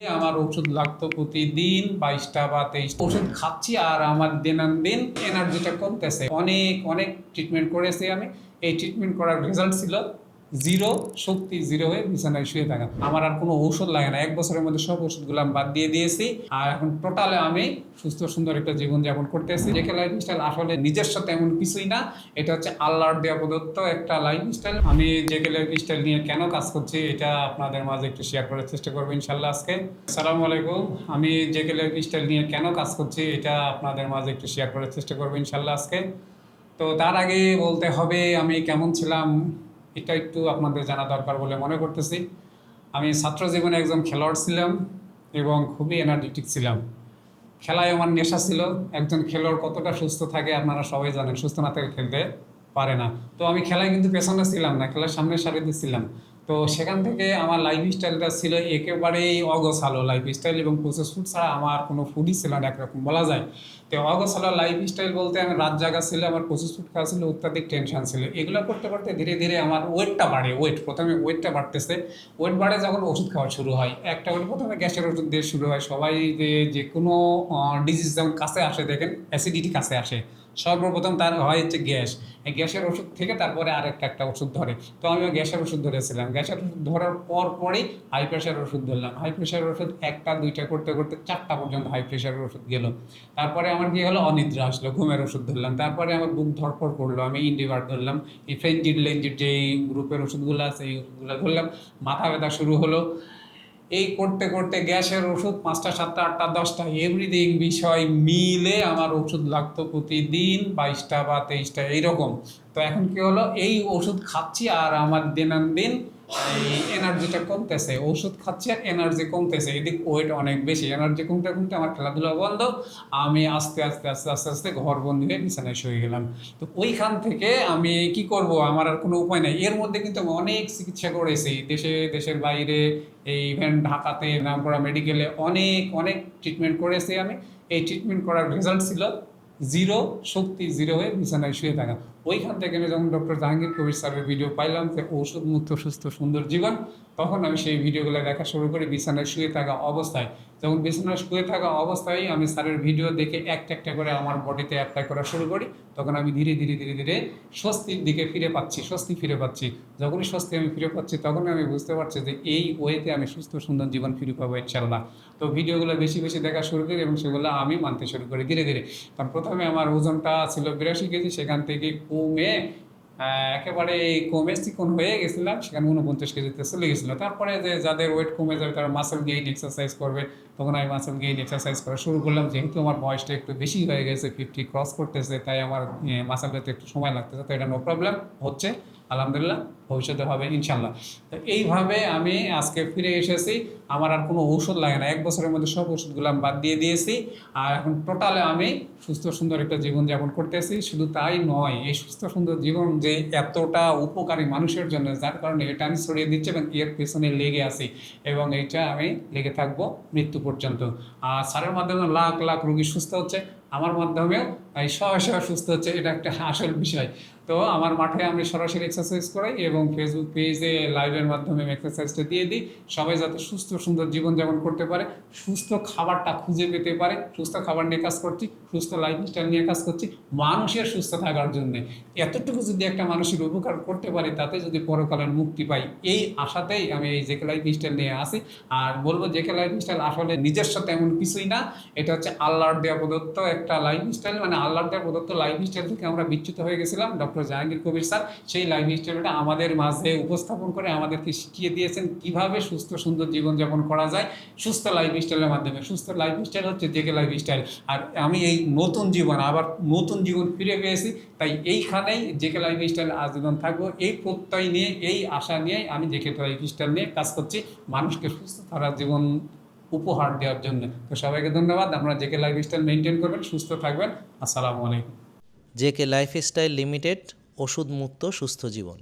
আমার ওষুধ লাগতো প্রতিদিন 22টা বা 23টা ওষুধ খাচ্ছি আর আমার দিনান্দিন এনার্জিটা কমতেছে। অনেক অনেক ট্রিটমেন্ট করেছি আমি। এই ট্রিটমেন্ট করার রেজাল্ট ছিল জিরো, শক্তি জিরো হয়ে বিছানায় শুয়ে থাকা। আমার আর কোনো ঔষধ লাগে না। 1 বছরের মধ্যে সব ওষুধগুলো আমি বাদ দিয়ে দিয়েছি। আর এখন টোটালে আমি সুস্থ সুন্দর একটা জীবন যাপন করতেছি। জেকে লাইফস্টাইল আসলে নিজস্ব তেমন কিছুই না, এটা হচ্ছে আল্লাহর দেওয়া প্রদত্ত একটা লাইফস্টাইল। আমি জেকে লাইফস্টাইল নিয়ে কেন কাজ করছি এটা আপনাদের মাঝে একটু শেয়ার করার চেষ্টা করবো ইনশাল্লাহ আজকে। আসসালামু আলাইকুম। আমি জেকে লাইফস্টাইল নিয়ে কেন কাজ করছি এটা আপনাদের মাঝে একটু শেয়ার করার চেষ্টা করবো ইনশাল্লাহ আজকে। তো তার আগে বলতে হবে আমি কেমন ছিলাম এটা একটু আপনাদের জানা দরকার বলে মনে করতেছি। আমি ছাত্র জীবনে একজন খেলোয়াড় ছিলাম এবং খুবই এনার্জেটিক ছিলাম। খেলায় আমার নেশা ছিল। একজন খেলোয়াড় কতটা সুস্থ থাকে আপনারা সবাই জানেন, সুস্থ না থেকে খেলতে পারে না। তো আমি খেলায় কিন্তু পেছনে ছিলাম না, খেলার সামনের সারিতে ছিলাম। তো সেখান থেকে আমার লাইফ স্টাইলটা ছিল একেবারেই অগোছালো লাইফ স্টাইল, এবং প্রসেস ফুড ছাড়া আমার কোনো ফুডই ছিল না একরকম বলা যায়। তো অগোছালো লাইফ স্টাইল বলতে আমি রাত জাগা ছিল, আমার প্রসেস ফুড খাওয়া ছিল, অত্যাধিক টেনশন ছিল। এগুলো করতে করতে ধীরে ধীরে আমার ওয়েটটা বাড়ে। প্রথমে ওয়েটটা বাড়তেছে। ওয়েট বাড়ে যখন ওষুধ খাওয়া শুরু হয়, একটা ওয়েট প্রথমে গ্যাসের ওষুধ দিয়ে শুরু হয়। সবাই যে কোনো ডিজিজ যখন কাছে আসে, দেখেন অ্যাসিডিটি কাছে আসে, সর্বপ্রথম তার হয় হচ্ছে গ্যাস। এই গ্যাসের ওষুধ থেকে তারপরে একটা ওষুধ ধরে। তো আমি গ্যাসের ওষুধ ধরেছিলাম। গ্যাসের ওষুধ ধরার পরই হাই প্রেশারের ওষুধ ধরলাম। হাই প্রেশারের ওষুধ একটা দুইটা করতে করতে 4টা পর্যন্ত হাই প্রেশারের ওষুধ গেল। তারপরে আমার কি হলো, অনিদ্রা আসলো, ঘুমের ওষুধ ধরলাম। তারপরে আমার বুক ধরপড় করলো, আমি ইন্ডিভার ধরলাম। এই ফেনজিড লেনজিড যে গ্রুপের ওষুধগুলো আছে এই ওষুধগুলো ধরলাম। মাথা ব্যথা শুরু হলো। এই করতে করতে গ্যাসের ওষুধ 5টা 7টা 8টা 10টা এভরিথিং বিষয় মিলে আমার ওষুধ লাগতো প্রতিদিন 22টা বা 23টা এইরকম। তো এখন কি হলো, এই ওষুধ খাচ্ছি আর আমার দিনান্দিন এই এনার্জিটা কমতেছে। ওষুধ খাচ্ছি আর এনার্জি কমতেছে, এদিক ওয়েট অনেক বেশি। এনার্জি কমতে কমতে আমার খেলাধুলা বন্ধ। আমি আস্তে আস্তে আস্তে আস্তে আস্তে ঘরবন্দি হয়ে বিছানায় শুয়ে গেলাম। তো ওইখান থেকে আমি কি করব, আমার আর কোনো উপায় নেই। এর মধ্যে কিন্তু আমি অনেক চিকিৎসা করেছি, দেশের বাইরে, এই ইভেন ঢাকাতে নামকরা মেডিকেলে অনেক অনেক ট্রিটমেন্ট করেছি আমি। এই ট্রিটমেন্ট করার রেজাল্ট ছিল জিরো, শক্তি জিরো হয়ে বিছানায় শুয়ে থাকা। ওইখান থেকে আমি যখন ডক্টর জাহাঙ্গীর কবির স্যারের ভিডিও পাইলাম যে ওষুধ মুক্ত সুস্থ সুন্দর জীবন, তখন আমি সেই ভিডিওগুলো দেখা শুরু করি বিছানায় শুয়ে থাকা অবস্থায়। যখন বিছানায় শুয়ে থাকা অবস্থায় আমি স্যারের ভিডিও দেখে একটা একটা করে আমার বডিতে অ্যাপ্লাই করা শুরু করি, তখন আমি ধীরে ধীরে ধীরে ধীরে স্বস্তির দিকে ফিরে পাচ্ছি, স্বস্তি ফিরে পাচ্ছি। যখনই স্বস্তি আমি ফিরে পাচ্ছি তখনই আমি বুঝতে পারছি যে এই ওয়েতে আমি সুস্থ সুন্দর জীবন ফিরে পাবো ইনশাল্লাহ। তো ভিডিওগুলো বেশি বেশি দেখা শুরু করি এবং সেগুলো আমি মানতে শুরু করি ধীরে ধীরে। কারণ প্রথমে আমার ওজনটা ছিল 82 কেজি, সেখান থেকে কমে একেবারে কমে চিকন হয়ে গেছিলাম, সেখানে 49 কেজিতে চলে গেছিলো। তারপরে যে যাদের ওয়েট কমে যাবে তারা মাসেল গেইন এক্সারসাইজ করবে, তখন আমি মাসেল গেইন এক্সারসাইজ করা শুরু করলাম। যেহেতু আমার বয়সটা একটু বেশি হয়ে গেছে, 50 ক্রস করতেছে, তাই আমার মাসেল পেতে একটু সময় লাগতেছে। তো এটা নো প্রবলেম হচ্ছে, আলহামদুলিল্লাহ, ভবিষ্যতে হবে ইনশাল্লাহ। তো এইভাবে আমি আজকে ফিরে এসেছি। আমার আর কোনো ঔষধ লাগে না। 1 বছরের মধ্যে সব ওষুধগুলো আমি বাদ দিয়ে দিয়েছি। আর এখন টোটালে আমি সুস্থ সুন্দর একটা জীবন যাপন করতেছি। শুধু তাই নয়, এই সুস্থ সুন্দর জীবন যে এতটা উপকারী মানুষের জন্য, যার কারণে এটা আমি ছড়িয়ে দিচ্ছি এবং এর পেছনে লেগে আছি, এবং এইটা আমি লেগে থাকবো মৃত্যু পর্যন্ত। আর স্যারের মাধ্যমে লাখ লাখ রোগী সুস্থ হচ্ছে, আমার মাধ্যমেও এই শহ সুস্থ হচ্ছে, এটা একটা আসল বিষয়। তো আমার মাঠে আমি সরাসরি এক্সারসাইজ করাই এবং ফেসবুক পেজে লাইভের মাধ্যমে আমি এক্সারসাইজটা দিয়ে দিই। সবাই যাতে সুস্থ সুন্দর জীবনযাপন করতে পারে, সুস্থ খাবারটা খুঁজে পেতে পারে। সুস্থ খাবার নিয়ে কাজ করছি, সুস্থ লাইফস্টাইল নিয়ে কাজ করছি মানুষের সুস্থ থাকার জন্যে। এতটুকু যদি একটা মানুষের উপকার করতে পারি, তাতে যদি পরকালের মুক্তি পাই, এই আশাতেই আমি এই জেকে লাইফস্টাইল নিয়ে আসি। আর বলবো জেকে লাইফস্টাইল আসলে নিজস্ব তেমন কিছুই না, এটা হচ্ছে আল্লাহর দেওয়া প্রদত্ত একটা লাইফস্টাইল। মানে আল্লাহর দেওয়া প্রদত্ত লাইফস্টাইল থেকে আমরা বিচ্যুত হয়ে গেছিলাম। ডক্টর জাহাঙ্গীর কবির স্যার সেই লাইফস্টাইলটা আমাদের মাঝে উপস্থাপন করে আমাদেরকে শিখিয়ে দিয়েছেন কিভাবে সুস্থ সুন্দর জীবনযাপন করা যায় সুস্থ লাইফস্টাইলের মাধ্যমে। সুস্থ লাইফস্টাইল হচ্ছে জেকে লাইফস্টাইল। আর আমি এই নতুন জীবন, আবার নতুন জীবন ফিরে পেয়েছি, তাই এইখানেই জেকে লাইফস্টাইল আজীবন থাকবো। এই প্রত্যয় নিয়ে, এই আশা নিয়ে আমি জেকে লাইফস্টাইল নিয়ে কাজ করছি, মানুষকে সুস্থ থাকার জীবন উপহার দেওয়ার জন্য। তো সবাইকে ধন্যবাদ। আপনারা জেকে লাইফস্টাইল মেনটেন করবেন, সুস্থ থাকবেন। আসসালামু আলাইকুম। জেকে লাইফস্টাইল লিমিটেড, ওষুধ মুক্ত সুস্থ জীবন।